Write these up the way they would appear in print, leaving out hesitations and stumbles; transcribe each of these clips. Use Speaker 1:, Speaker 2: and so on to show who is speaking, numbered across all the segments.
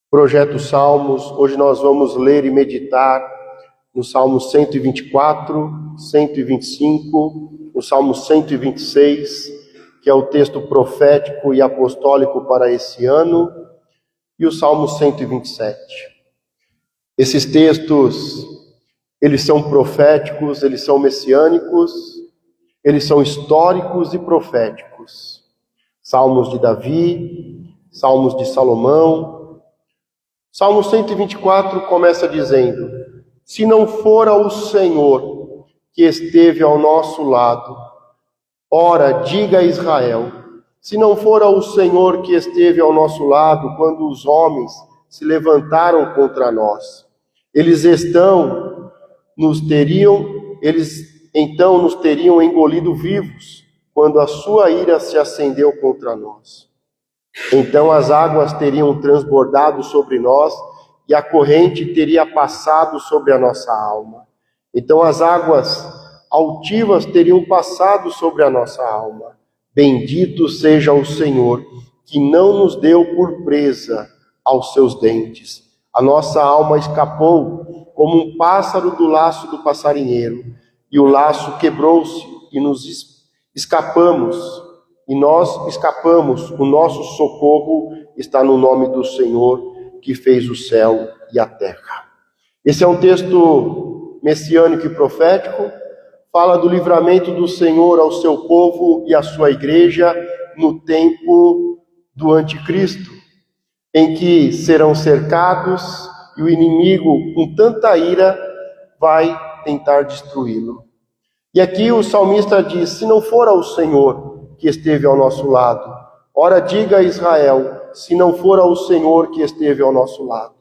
Speaker 1: Projeto Salmos. Hoje nós vamos ler e meditar no Salmo 124, 125, no Salmo 126, que é o texto profético e apostólico para esse ano, e o Salmo 127. Esses textos, eles são proféticos, eles são messiânicos, eles são históricos e proféticos. Salmos de Davi, Salmos de Salomão. Salmo 124 começa dizendo: se não fora o Senhor que esteve ao nosso lado, ora, diga a Israel, se não fora o Senhor que esteve ao nosso lado quando os homens se levantaram contra nós, eles então nos teriam engolido vivos quando a sua ira se acendeu contra nós. Então as águas teriam transbordado sobre nós e a corrente teria passado sobre a nossa alma. Então as águas altivas teriam passado sobre a nossa alma. Bendito seja o Senhor, que não nos deu por presa aos seus dentes. A nossa alma escapou como um pássaro do laço do passarinheiro, e o laço quebrou-se e nós escapamos, o nosso socorro está no nome do Senhor, que fez o céu e a terra. Esse é um texto messiânico e profético, fala do livramento do Senhor ao seu povo e à sua igreja no tempo do anticristo, em que serão cercados e o inimigo, com tanta ira, vai tentar destruí-lo. E aqui o salmista diz: se não fora o Senhor que esteve ao nosso lado, ora, diga a Israel, se não fora o Senhor que esteve ao nosso lado.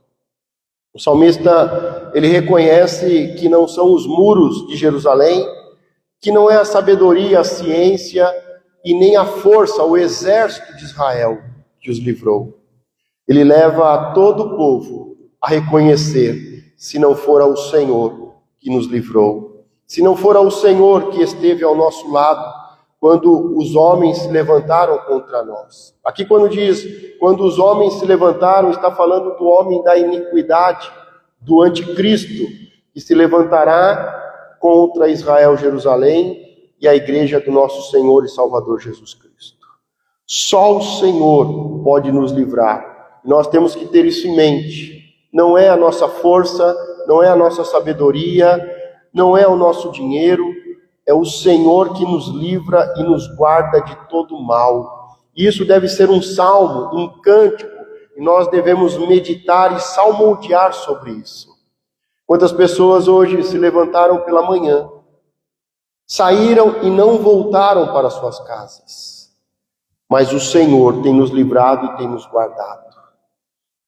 Speaker 1: O salmista, ele reconhece que não são os muros de Jerusalém, que não é a sabedoria, a ciência e nem a força, o exército de Israel que os livrou. Ele leva a todo o povo a reconhecer: se não fora o Senhor que nos livrou, se não fora o Senhor que esteve ao nosso lado quando os homens se levantaram contra nós. Aqui quando diz, quando os homens se levantaram, está falando do homem da iniquidade, do anticristo, que se levantará contra Israel, Jerusalém e a igreja do nosso Senhor e Salvador Jesus Cristo. Só o Senhor pode nos livrar. Nós temos que ter isso em mente. Não é a nossa força, não é a nossa sabedoria, não é o nosso dinheiro, é o Senhor que nos livra e nos guarda de todo mal. Isso deve ser um salmo, um cântico, e nós devemos meditar e salmodiar sobre isso. Quantas pessoas hoje se levantaram pela manhã, saíram e não voltaram para suas casas, mas o Senhor tem nos livrado e tem nos guardado.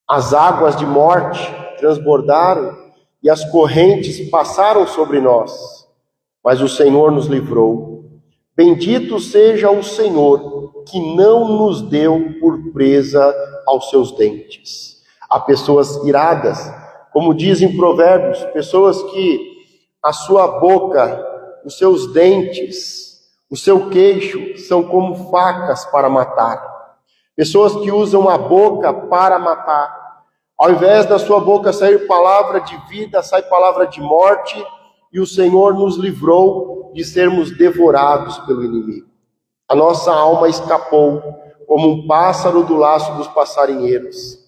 Speaker 1: As águas de morte transbordaram e as correntes passaram sobre nós, mas o Senhor nos livrou. Bendito seja o Senhor, que não nos deu por presa aos seus dentes. Há pessoas iradas, como dizem Provérbios, pessoas que a sua boca, os seus dentes, o seu queixo são como facas para matar. Pessoas que usam a boca para matar. Ao invés da sua boca sair palavra de vida, sai palavra de morte, e o Senhor nos livrou de sermos devorados pelo inimigo. A nossa alma escapou como um pássaro do laço dos passarinheiros.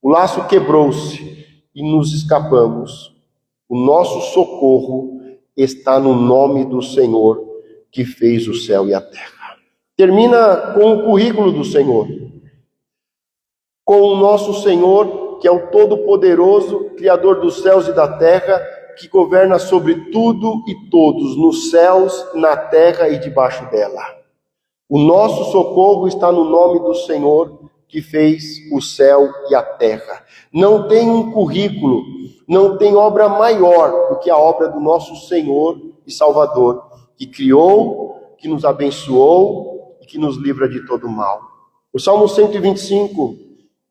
Speaker 1: O laço quebrou-se e nos escapamos. O nosso socorro está no nome do Senhor, que fez o céu e a terra. Termina com o currículo do Senhor. Com o nosso Senhor, que é o Todo-Poderoso, Criador dos céus e da terra, que governa sobre tudo e todos, nos céus, na terra e debaixo dela. O nosso socorro está no nome do Senhor, que fez o céu e a terra. Não tem um currículo, não tem obra maior do que a obra do nosso Senhor e Salvador, que criou, que nos abençoou e que nos livra de todo mal. O Salmo 125,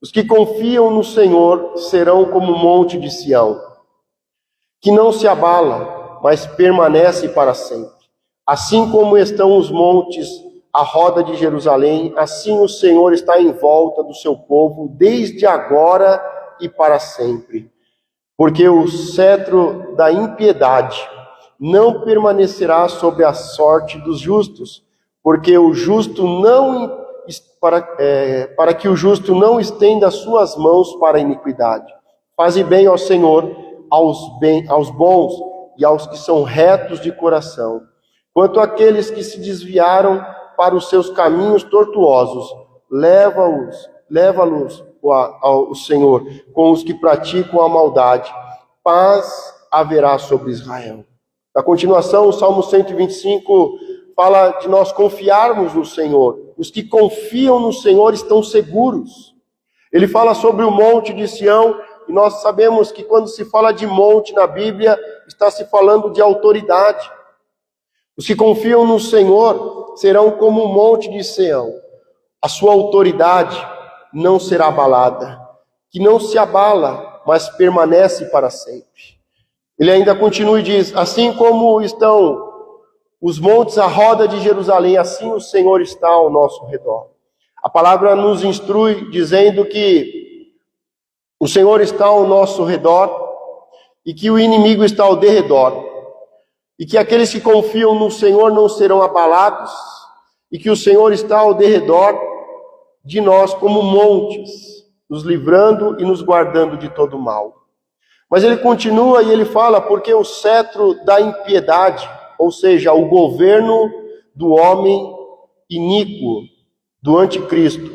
Speaker 1: os que confiam no Senhor serão como o monte de Sião, que não se abala, mas permanece para sempre. Assim como estão os montes à roda de Jerusalém, assim o Senhor está em volta do seu povo, desde agora e para sempre. Porque o cetro da impiedade não permanecerá sobre a sorte dos justos, porque o justo não para que o justo não estenda as suas mãos para a iniquidade. Faze bem ao Senhor, aos bons e aos que são retos de coração. Quanto àqueles que se desviaram para os seus caminhos tortuosos, leva-los ao Senhor, com os que praticam a maldade. Paz haverá sobre Israel. Na continuação, o Salmo 125 fala de nós confiarmos no Senhor. Os que confiam no Senhor estão seguros. Ele fala sobre o monte de Sião, e nós sabemos que quando se fala de monte na Bíblia, está se falando de autoridade. Os que confiam no Senhor serão como o monte de Sião. A sua autoridade não será abalada, que não se abala, mas permanece para sempre. Ele ainda continua e diz: assim como estão os montes à roda de Jerusalém, assim o Senhor está ao nosso redor. A palavra nos instrui dizendo que o Senhor está ao nosso redor e que o inimigo está ao derredor. E que aqueles que confiam no Senhor não serão abalados e que o Senhor está ao derredor de nós como montes, nos livrando e nos guardando de todo mal. Mas ele continua e ele fala, porque o cetro da impiedade, ou seja, o governo do homem iníquo, do anticristo,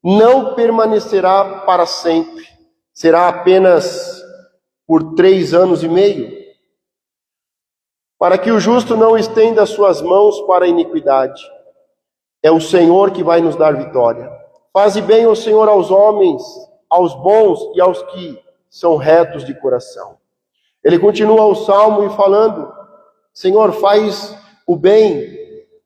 Speaker 1: não permanecerá para sempre, será apenas por 3 anos e meio, para que o justo não estenda suas mãos para a iniquidade. É o Senhor que vai nos dar vitória. Faze bem o Senhor aos homens, aos bons e aos que são retos de coração. Ele continua o salmo e falando: Senhor, faz o bem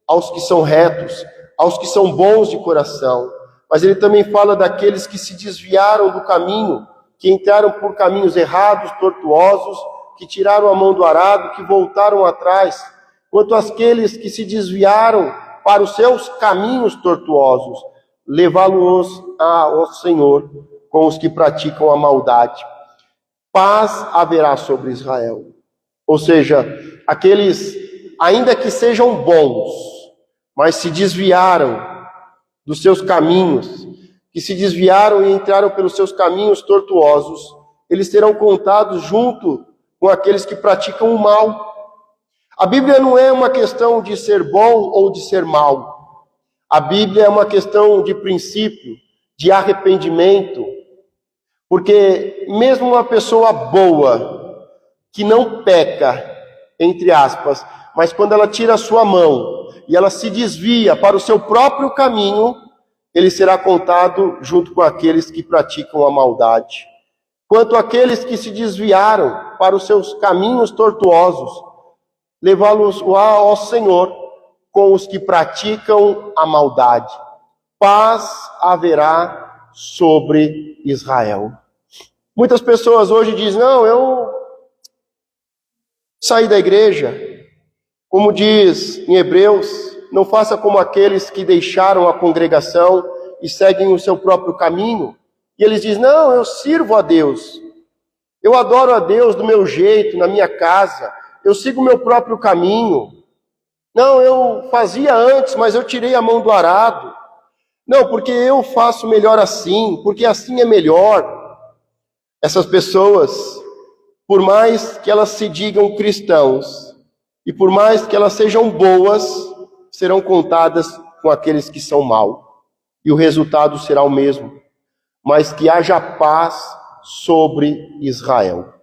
Speaker 1: aos que são retos, aos que são bons de coração. Mas ele também fala daqueles que se desviaram do caminho, que entraram por caminhos errados, tortuosos, que tiraram a mão do arado, que voltaram atrás. Quanto àqueles que se desviaram para os seus caminhos tortuosos, levá-los ao Senhor com os que praticam a maldade. Paz haverá sobre Israel. Ou seja, aqueles, ainda que sejam bons, mas se desviaram dos seus caminhos, que se desviaram e entraram pelos seus caminhos tortuosos, eles serão contados junto com aqueles que praticam o mal. A Bíblia não é uma questão de ser bom ou de ser mal. A Bíblia é uma questão de princípio, de arrependimento. Porque mesmo uma pessoa boa, que não peca, entre aspas, mas quando ela tira a sua mão e ela se desvia para o seu próprio caminho, ele será contado junto com aqueles que praticam a maldade. Quanto àqueles que se desviaram para os seus caminhos tortuosos, levá-los ao Senhor com os que praticam a maldade. Paz haverá sobre Israel. Muitas pessoas hoje dizem: não, eu saí da igreja. Como diz em Hebreus, não faça como aqueles que deixaram a congregação e seguem o seu próprio caminho. E eles dizem: não, eu sirvo a Deus. Eu adoro a Deus do meu jeito, na minha casa. Eu sigo o meu próprio caminho. Não, eu fazia antes, mas eu tirei a mão do arado. Não, porque eu faço melhor assim, porque assim é melhor. Essas pessoas, por mais que elas se digam cristãos, e por mais que elas sejam boas, serão contadas com aqueles que são maus. E o resultado será o mesmo. Mas que haja paz sobre Israel.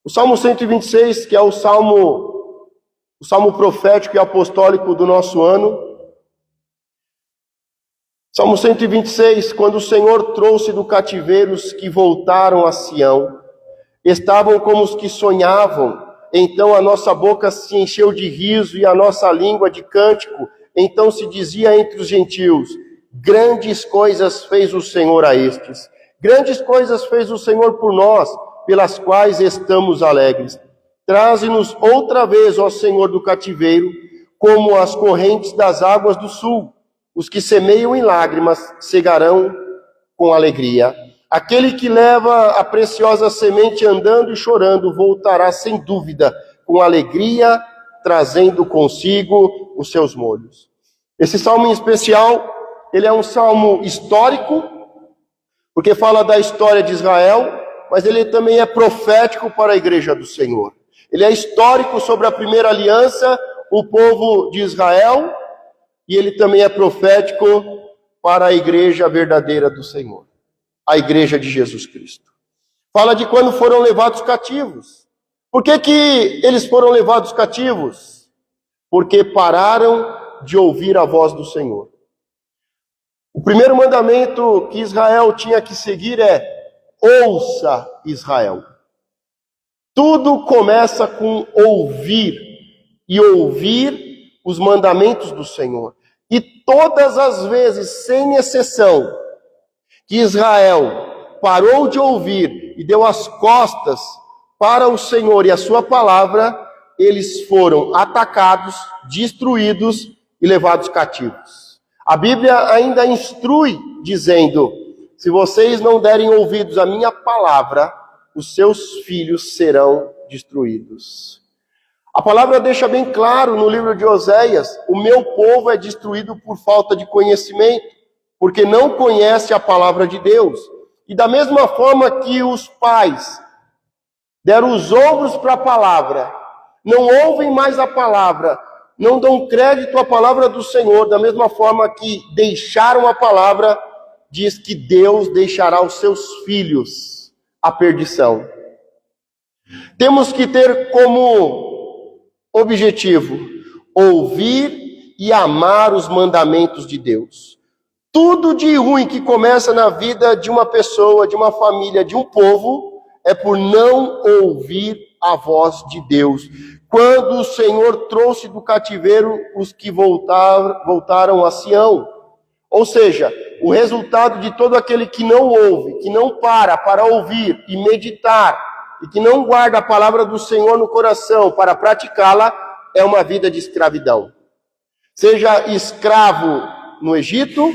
Speaker 1: O Salmo 126, que é o salmo profético e apostólico do nosso ano. Salmo 126, quando o Senhor trouxe do cativeiro os que voltaram a Sião, estavam como os que sonhavam, então a nossa boca se encheu de riso e a nossa língua de cântico, então se dizia entre os gentios: grandes coisas fez o Senhor a estes, grandes coisas fez o Senhor por nós, pelas quais estamos alegres. Traze-nos outra vez, ó Senhor, do cativeiro, como as correntes das águas do sul. Os que semeiam em lágrimas cegarão com alegria. Aquele que leva a preciosa semente andando e chorando voltará sem dúvida com alegria, trazendo consigo os seus molhos. Esse salmo em especial, ele é um salmo histórico, porque fala da história de Israel, mas ele também é profético para a igreja do Senhor. Ele é histórico sobre a primeira aliança, o povo de Israel, e ele também é profético para a igreja verdadeira do Senhor, a igreja de Jesus Cristo. Fala de quando foram levados cativos. Por que eles foram levados cativos? Porque pararam de ouvir a voz do Senhor. O primeiro mandamento que Israel tinha que seguir é: ouça, Israel. Tudo começa com ouvir, e ouvir os mandamentos do Senhor. E todas as vezes, sem exceção, que Israel parou de ouvir e deu as costas para o Senhor e a sua palavra, eles foram atacados, destruídos e levados cativos. A Bíblia ainda instrui, dizendo: se vocês não derem ouvidos à minha palavra, os seus filhos serão destruídos. A palavra deixa bem claro no livro de Oséias: o meu povo é destruído por falta de conhecimento, porque não conhece a palavra de Deus. E da mesma forma que os pais deram os ombros para a palavra, não ouvem mais a palavra, não dão crédito à palavra do Senhor, da mesma forma que deixaram a palavra, diz que Deus deixará os seus filhos à perdição. Temos que ter como objetivo ouvir e amar os mandamentos de Deus. Tudo de ruim que começa na vida de uma pessoa, de uma família, de um povo, é por não ouvir a voz de Deus. Quando o Senhor trouxe do cativeiro os que voltaram a Sião. Ou seja, o resultado de todo aquele que não ouve, que não para ouvir e meditar, e que não guarda a palavra do Senhor no coração para praticá-la, é uma vida de escravidão. Seja escravo no Egito,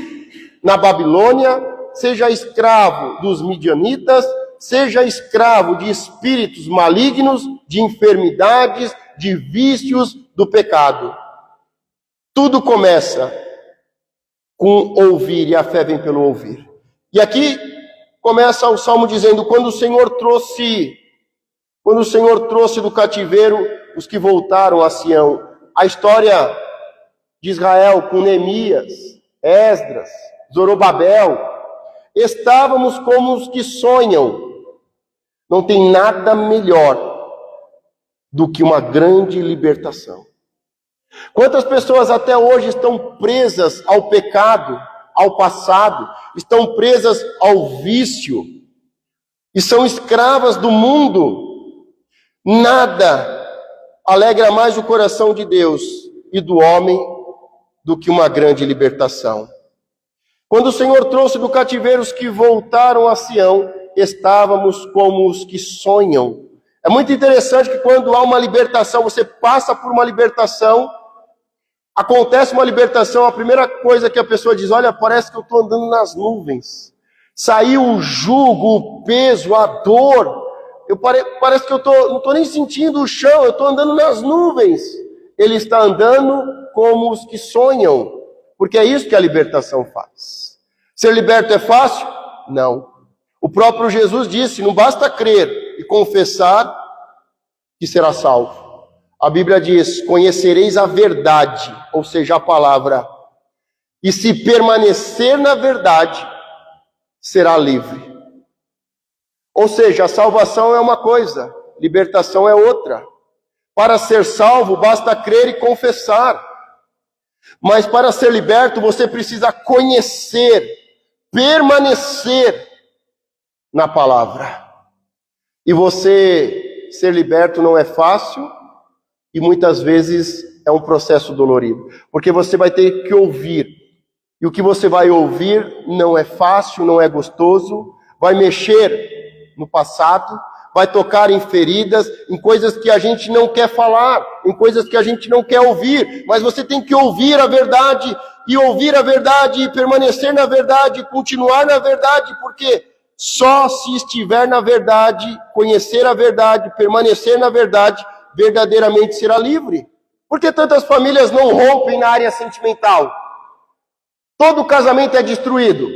Speaker 1: na Babilônia, seja escravo dos midianitas, seja escravo de espíritos malignos, de enfermidades, de vícios do pecado. Tudo começa com ouvir, e a fé vem pelo ouvir. E aqui começa o salmo dizendo: quando o Senhor trouxe do cativeiro os que voltaram a Sião. A história de Israel com Neemias, Esdras, Zorobabel, estávamos como os que sonham. Não tem nada melhor do que uma grande libertação. Quantas pessoas até hoje estão presas ao pecado, ao passado, estão presas ao vício, e são escravas do mundo. Nada alegra mais o coração de Deus e do homem do que uma grande libertação. Quando o Senhor trouxe do cativeiro os que voltaram a Sião, estávamos como os que sonham. É muito interessante que quando há uma libertação, você passa por uma libertação, acontece uma libertação, a primeira coisa que a pessoa diz: olha, parece que eu estou andando nas nuvens. Saiu o jugo, o peso, a dor. Parece que eu não estou nem sentindo o chão, eu estou andando nas nuvens. Ele está andando como os que sonham, porque é isso que a libertação faz. Ser liberto é fácil? Não. O próprio Jesus disse: não basta crer e confessar que será salvo. A Bíblia diz: conhecereis a verdade, ou seja, a palavra, e se permanecer na verdade, será livre. Ou seja, a salvação é uma coisa, libertação é outra. Para ser salvo, basta crer e confessar. Mas para ser liberto, você precisa conhecer, permanecer na palavra. E você ser liberto não é fácil, e muitas vezes é um processo dolorido. Porque você vai ter que ouvir. E o que você vai ouvir não é fácil, não é gostoso, vai mexer no passado, vai tocar em feridas, em coisas que a gente não quer falar, em coisas que a gente não quer ouvir, mas você tem que ouvir a verdade, e permanecer na verdade, continuar na verdade, porque só se estiver na verdade, conhecer a verdade, permanecer na verdade, verdadeiramente será livre. Por que tantas famílias não rompem na área sentimental? Todo casamento é destruído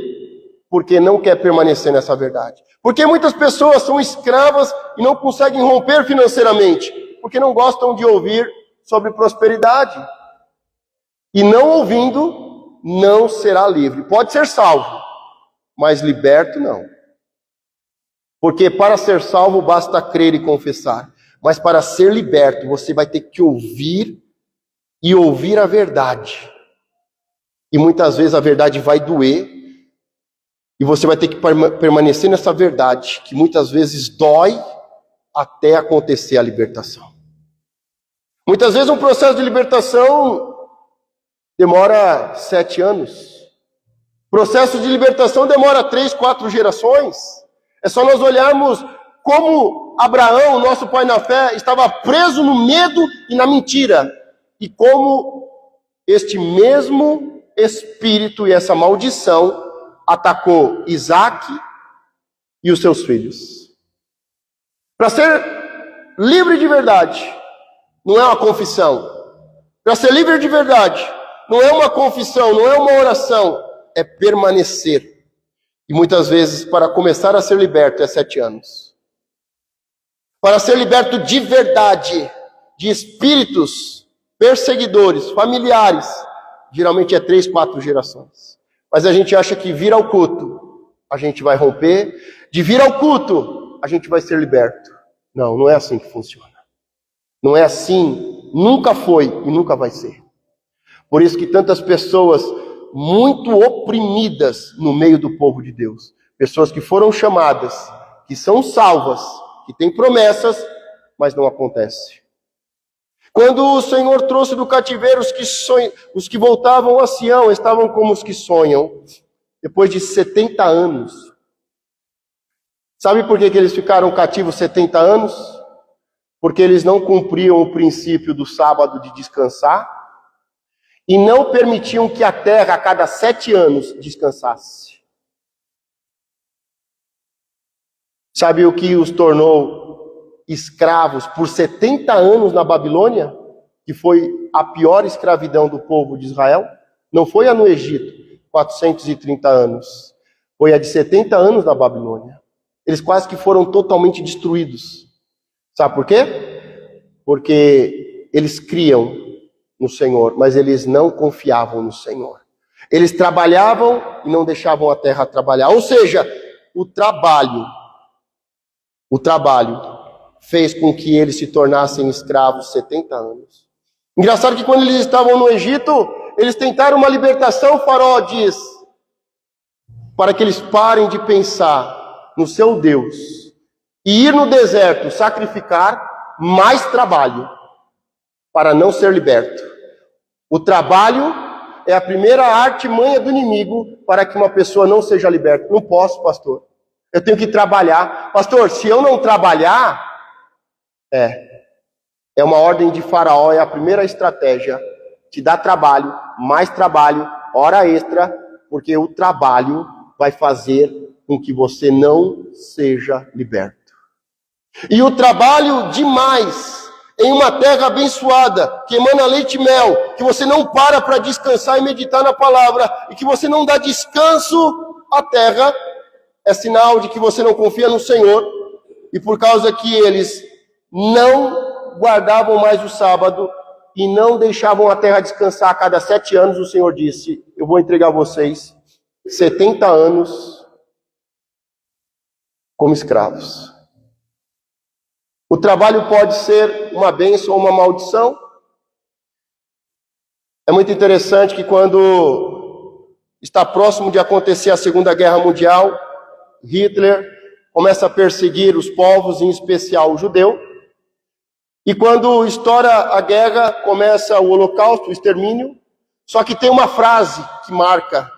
Speaker 1: porque não quer permanecer nessa verdade. Porque muitas pessoas são escravas e não conseguem romper financeiramente, porque não gostam de ouvir sobre prosperidade. E não ouvindo, não será livre. Pode ser salvo, mas liberto não. Porque para ser salvo basta crer e confessar. Mas para ser liberto, você vai ter que ouvir e ouvir a verdade. E muitas vezes a verdade vai doer. E você vai ter que permanecer nessa verdade, que muitas vezes dói até acontecer a libertação. Muitas vezes um processo de libertação demora 7 anos. Processo de libertação demora 3, 4 gerações. É só nós olharmos como Abraão, nosso pai na fé, estava preso no medo e na mentira. E como este mesmo espírito e essa maldição atacou Isaac e os seus filhos. Para ser livre de verdade, não é uma confissão. Para ser livre de verdade, não é uma confissão, não é uma oração, é permanecer. E muitas vezes, para começar a ser liberto, é 7 anos. Para ser liberto de verdade, de espíritos perseguidores, familiares, geralmente é 3, 4 gerações. Mas a gente acha que vir ao culto, a gente vai romper. De vir ao culto, a gente vai ser liberto. Não, não é assim que funciona. Não é assim, nunca foi e nunca vai ser. Por isso que tantas pessoas muito oprimidas no meio do povo de Deus. Pessoas que foram chamadas, que são salvas, que têm promessas, mas não acontece. Quando o Senhor trouxe do cativeiro os que voltavam a Sião, estavam como os que sonham, depois de 70 anos. Sabe por que eles ficaram cativos 70 anos? Porque eles não cumpriam o princípio do sábado de descansar e não permitiam que a terra a cada 7 anos descansasse. Sabe o que os tornou escravos por 70 anos na Babilônia, que foi a pior escravidão do povo de Israel? Não foi a no Egito, 430 anos. Foi a de 70 anos na Babilônia. Eles quase que foram totalmente destruídos. Sabe por quê? Porque eles criam no Senhor, mas eles não confiavam no Senhor. Eles trabalhavam e não deixavam a terra trabalhar. Ou seja, o trabalho fez com que eles se tornassem escravos 70 anos. Engraçado que quando eles estavam no Egito, eles tentaram uma libertação, o faraó diz, para que eles parem de pensar no seu Deus e ir no deserto sacrificar mais trabalho para não ser liberto. O trabalho é a primeira artimanha do inimigo para que uma pessoa não seja liberta. Não posso, pastor. Eu tenho que trabalhar. Pastor, se eu não trabalhar, é uma ordem de Faraó, é a primeira estratégia. Te dá trabalho, mais trabalho, hora extra, porque o trabalho vai fazer com que você não seja liberto. E o trabalho demais em uma terra abençoada, que emana leite e mel, que você não para descansar e meditar na palavra, e que você não dá descanso à terra, é sinal de que você não confia no Senhor, e por causa que eles não guardavam mais o sábado, e não deixavam a terra descansar a cada 7 anos, o Senhor disse, eu vou entregar vocês 70 anos como escravos. O trabalho pode ser uma bênção ou uma maldição. É muito interessante que quando está próximo de acontecer a Segunda Guerra Mundial, Hitler começa a perseguir os povos, em especial o judeu. E quando estoura a guerra, começa o holocausto, o extermínio. Só que tem uma frase que marca,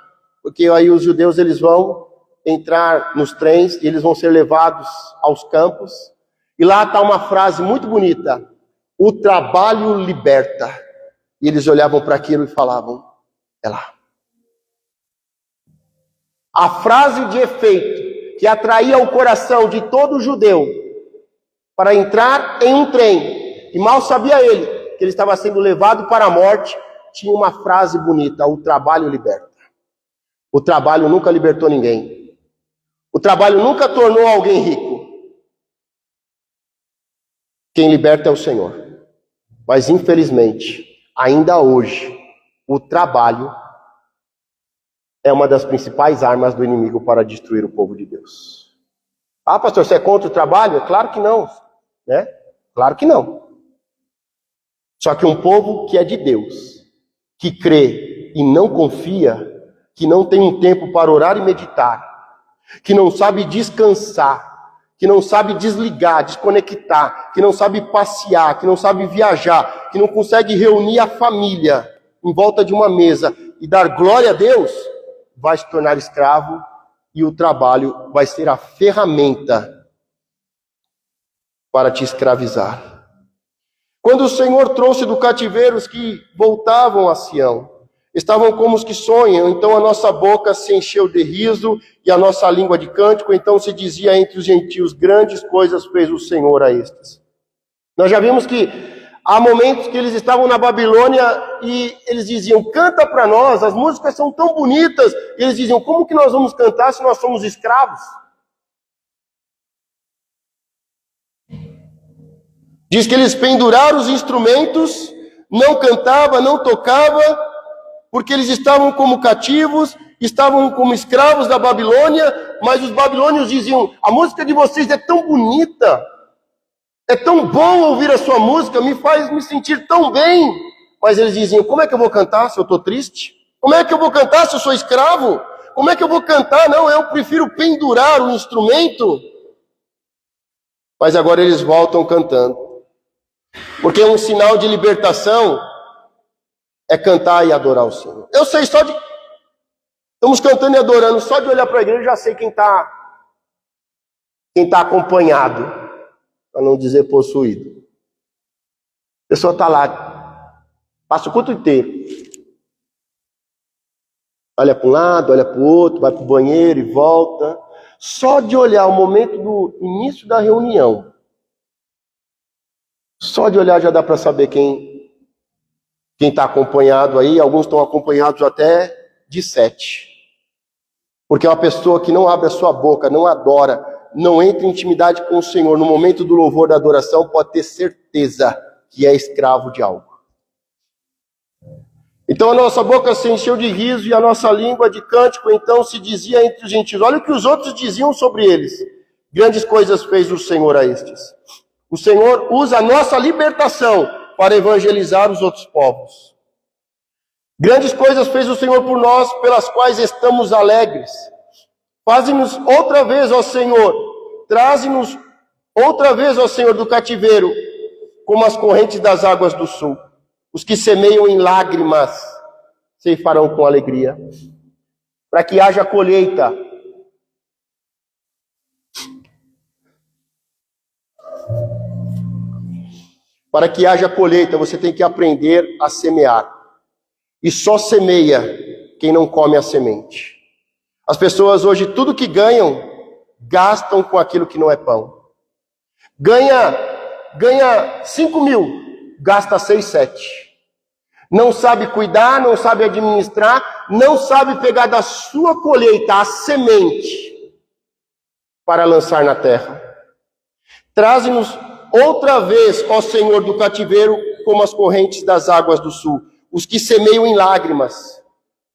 Speaker 1: porque aí os judeus eles vão entrar nos trens e eles vão ser levados aos campos. E lá está uma frase muito bonita: o trabalho liberta. E eles olhavam para aquilo e falavam, é lá. A frase de efeito que atraía o coração de todo judeu para entrar em um trem, e mal sabia ele que ele estava sendo levado para a morte, tinha uma frase bonita: o trabalho liberta. O trabalho nunca libertou ninguém. O trabalho nunca tornou alguém rico. Quem liberta é o Senhor. Mas infelizmente, ainda hoje, o trabalho é uma das principais armas do inimigo para destruir o povo de Deus. Ah, pastor, você é contra o trabalho? É claro que não, né? Claro que não. Só que um povo que é de Deus, que crê e não confia, que não tem um tempo para orar e meditar, que não sabe descansar, que não sabe desligar, desconectar, que não sabe passear, que não sabe viajar, que não consegue reunir a família em volta de uma mesa e dar glória a Deus, vai se tornar escravo, e o trabalho vai ser a ferramenta para te escravizar. Quando o Senhor trouxe do cativeiro os que voltavam a Sião, estavam como os que sonham, então a nossa boca se encheu de riso e a nossa língua de cântico, então se dizia entre os gentios: grandes coisas fez o Senhor a estes. Nós já vimos que há momentos que eles estavam na Babilônia e eles diziam: canta para nós, as músicas são tão bonitas. E eles diziam: como que nós vamos cantar se nós somos escravos? Diz que eles penduraram os instrumentos, não cantava, não tocava, porque eles estavam como cativos, estavam como escravos da Babilônia, mas os babilônios diziam: a música de vocês é tão bonita, é tão bom ouvir a sua música, me faz me sentir tão bem. Mas eles diziam: como é que eu vou cantar se eu estou triste? Como é que eu vou cantar se eu sou escravo? Como é que eu vou cantar? Não, eu prefiro pendurar o instrumento. Mas agora eles voltam cantando. Porque um sinal de libertação é cantar e adorar o Senhor. Eu sei, estamos cantando e adorando, só de olhar para a igreja eu já sei quem tá acompanhado, para não dizer possuído. A pessoa está lá, passa o culto inteiro. Olha para um lado, olha para o outro, vai para o banheiro e volta. Só de olhar o momento do início da reunião, só de olhar já dá para saber quem está acompanhado aí. Alguns estão acompanhados até de 7. Porque uma pessoa que não abre a sua boca, não adora, não entra em intimidade com o Senhor no momento do louvor, da adoração, pode ter certeza que é escravo de algo. Então a nossa boca se encheu de riso e a nossa língua de cântico, então se dizia entre os gentios. Olha o que os outros diziam sobre eles: grandes coisas fez o Senhor a estes. O Senhor usa a nossa libertação para evangelizar os outros povos. Grandes coisas fez o Senhor por nós, pelas quais estamos alegres. Faze-nos outra vez, ó Senhor, traze-nos outra vez, ó Senhor, do cativeiro, como as correntes das águas do sul. Os que semeiam em lágrimas ceifarão com alegria, para que haja colheita. Para que haja colheita, você tem que aprender a semear. E só semeia quem não come a semente. As pessoas hoje, tudo que ganham, gastam com aquilo que não é pão. Ganha 5 mil, gasta 6, 7. Não sabe cuidar, não sabe administrar, não sabe pegar da sua colheita a semente para lançar na terra. Traze-nos outra vez, ó Senhor, do cativeiro, como as correntes das águas do sul. Os que semeiam em lágrimas.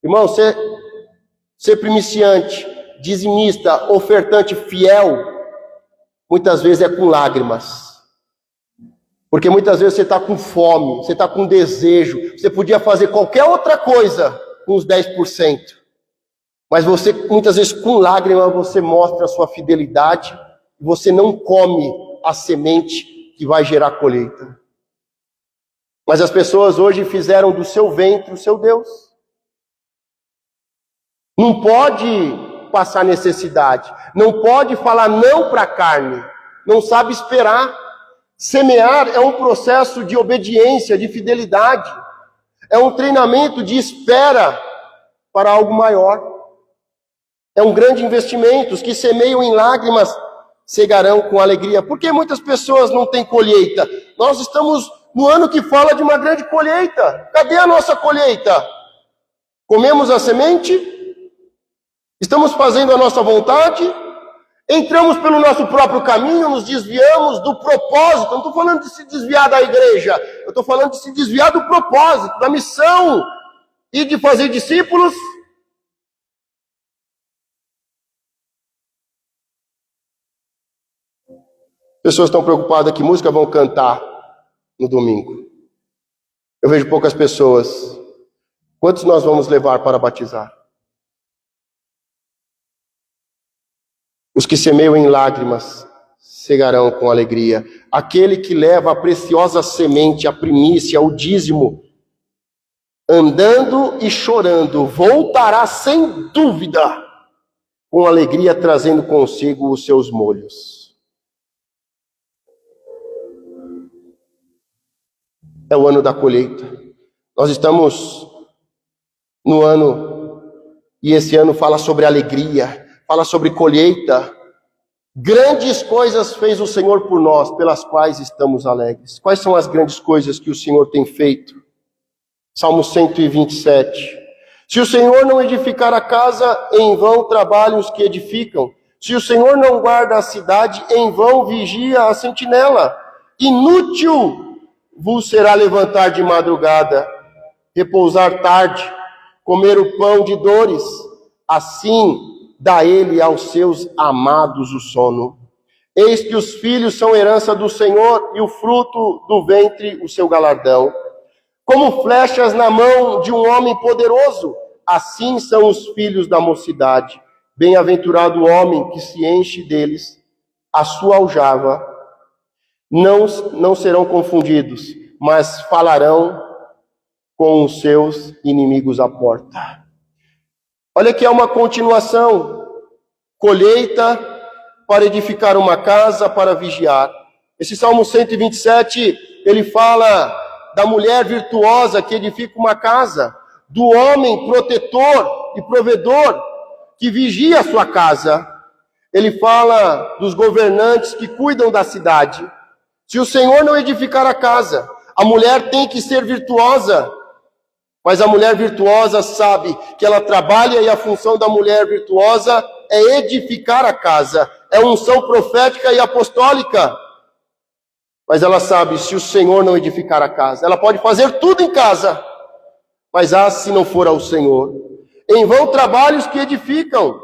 Speaker 1: Irmão, ser primiciante, dizimista, ofertante fiel, muitas vezes é com lágrimas. Porque muitas vezes você está com fome, você está com desejo, você podia fazer qualquer outra coisa com os 10%. Mas você, muitas vezes com lágrimas, você mostra a sua fidelidade, e você não come a semente que vai gerar colheita. Mas as pessoas hoje fizeram do seu ventre o seu Deus. Não pode passar necessidade, não pode falar não para a carne, não sabe esperar. Semear é um processo de obediência, de fidelidade. É um treinamento de espera para algo maior. É um grande investimento. Os que semeiam em lágrimas cegarão com alegria. Por que muitas pessoas não têm colheita? Nós estamos no ano que fala de uma grande colheita. Cadê a nossa colheita? Comemos a semente? Estamos fazendo a nossa vontade? Entramos pelo nosso próprio caminho, nos desviamos do propósito. Não estou falando de se desviar da igreja, eu estou falando de se desviar do propósito, da missão e de fazer discípulos. Pessoas estão preocupadas que música vão cantar no domingo. Eu vejo poucas pessoas. Quantos nós vamos levar para batizar? Os que semeiam em lágrimas cegarão com alegria. Aquele que leva a preciosa semente, a primícia, o dízimo, andando e chorando, voltará sem dúvida, com alegria, trazendo consigo os seus molhos. É o ano da colheita. Nós estamos no ano, e esse ano fala sobre alegria, fala sobre colheita. Grandes coisas fez o Senhor por nós, pelas quais estamos alegres. Quais são as grandes coisas que o Senhor tem feito? Salmo 127. Se o Senhor não edificar a casa, em vão trabalham os que edificam. Se o Senhor não guarda a cidade, em vão vigia a sentinela. Inútil vos será levantar de madrugada, repousar tarde, comer o pão de dores, assim dá ele aos seus amados o sono. Eis que os filhos são herança do Senhor, e o fruto do ventre o seu galardão. Como flechas na mão de um homem poderoso, assim são os filhos da mocidade. Bem-aventurado o homem que se enche deles, a sua aljava. Não serão confundidos, mas falarão com os seus inimigos à porta. Olha que é uma continuação. Colheita para edificar uma casa, para vigiar. Esse Salmo 127, ele fala da mulher virtuosa que edifica uma casa, do homem protetor e provedor que vigia a sua casa. Ele fala dos governantes que cuidam da cidade. Se o Senhor não edificar a casa, a mulher tem que ser virtuosa. Mas a mulher virtuosa sabe que ela trabalha, e a função da mulher virtuosa é edificar a casa. É unção profética e apostólica. Mas ela sabe, se o Senhor não edificar a casa, ela pode fazer tudo em casa, mas se não for ao Senhor. Em vão trabalhos que edificam,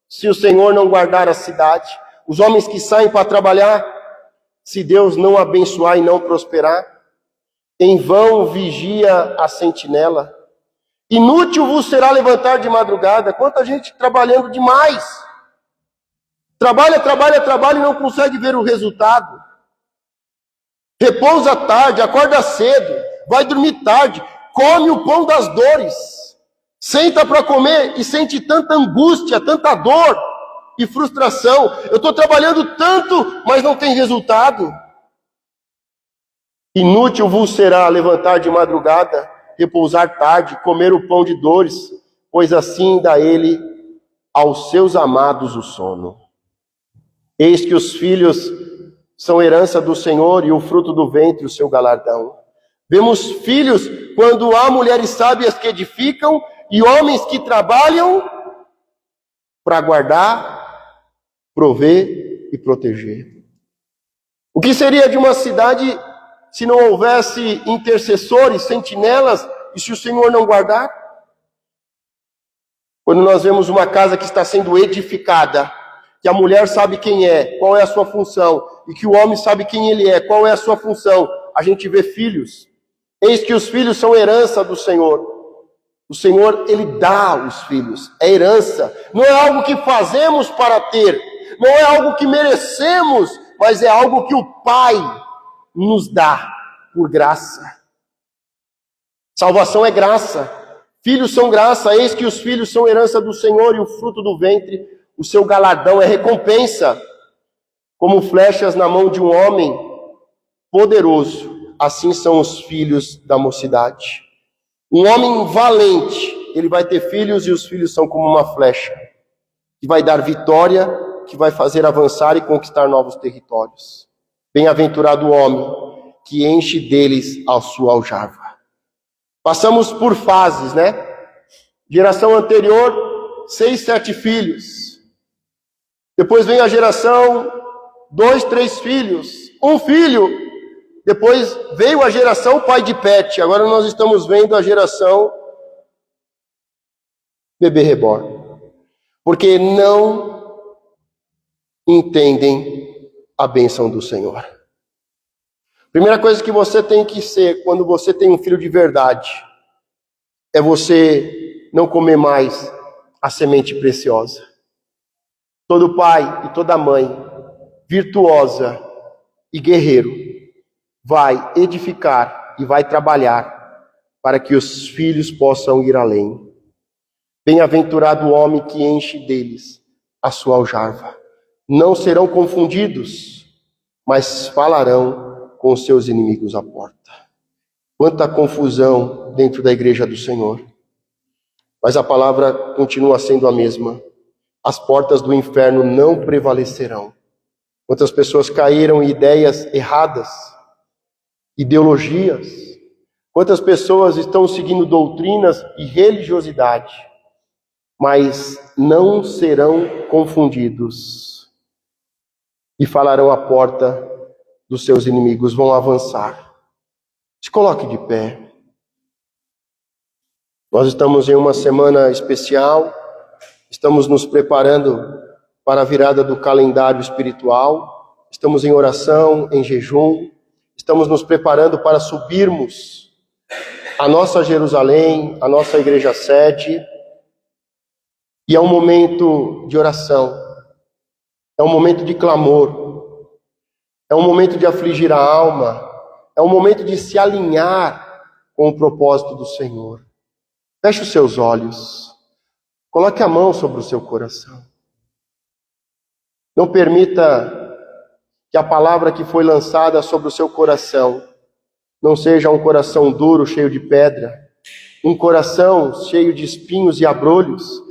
Speaker 1: se o Senhor não guardar a cidade. Os homens que saem para trabalhar, se Deus não abençoar e não prosperar, em vão vigia a sentinela. Inútil vos será levantar de madrugada. Quanta gente trabalhando demais. Trabalha e não consegue ver o resultado. Repousa tarde, acorda cedo, vai dormir tarde, come o pão das dores. Senta para comer e sente tanta angústia, tanta dor e frustração. Eu estou trabalhando tanto, mas não tem resultado. Inútil vos será levantar de madrugada, repousar tarde, comer o pão de dores, pois assim dá ele aos seus amados o sono. Eis que os filhos são herança do Senhor, e o fruto do ventre o seu galardão. Vemos filhos quando há mulheres sábias que edificam, e homens que trabalham para guardar, prover e proteger. O que seria de uma cidade se não houvesse intercessores, sentinelas, e se o Senhor não guardar? Quando nós vemos uma casa que está sendo edificada, que a mulher sabe quem é, qual é a sua função, e que o homem sabe quem ele é, qual é a sua função, a gente vê filhos. Eis que os filhos são herança do Senhor. O Senhor, Ele dá os filhos, é herança. Não é algo que fazemos para ter, não é algo que merecemos, mas é algo que o Pai nos dá por graça. Salvação é graça, filhos são graça. Eis que os filhos são herança do Senhor, e o fruto do ventre o seu galardão, é recompensa. Como flechas na mão de um homem poderoso, assim são os filhos da mocidade. Um homem valente, ele vai ter filhos, e os filhos são como uma flecha. que vai dar vitória, que vai fazer avançar e conquistar novos territórios. Bem-aventurado o homem que enche deles a sua aljava. Passamos por fases, né? Geração anterior, 6, 7 filhos. Depois vem a geração 2, 3 filhos, 1 filho. Depois veio a geração pai de pet. Agora nós estamos vendo a geração bebê reborn. Porque não entendem a bênção do Senhor. Primeira coisa que você tem que ser quando você tem um filho de verdade é você não comer mais a semente preciosa. Todo pai e toda mãe virtuosa e guerreiro vai edificar e vai trabalhar para que os filhos possam ir além. Bem-aventurado o homem que enche deles a sua aljava. Não serão confundidos, mas falarão com os seus inimigos à porta. Quanta confusão dentro da igreja do Senhor. Mas a palavra continua sendo a mesma. As portas do inferno não prevalecerão. Quantas pessoas caíram em ideias erradas, ideologias. Quantas pessoas estão seguindo doutrinas e religiosidade, mas não serão confundidos e falarão à porta dos seus inimigos, vão avançar. Se coloque de pé. Nós estamos em uma semana especial, estamos nos preparando para a virada do calendário espiritual, estamos em oração, em jejum, estamos nos preparando para subirmos a nossa Jerusalém, a nossa igreja sede, e é um momento de oração, é um momento de clamor, é um momento de afligir a alma, é um momento de se alinhar com o propósito do Senhor. Feche os seus olhos, coloque a mão sobre o seu coração. Não permita que a palavra que foi lançada sobre o seu coração não seja um coração duro, cheio de pedra, um coração cheio de espinhos e abrolhos,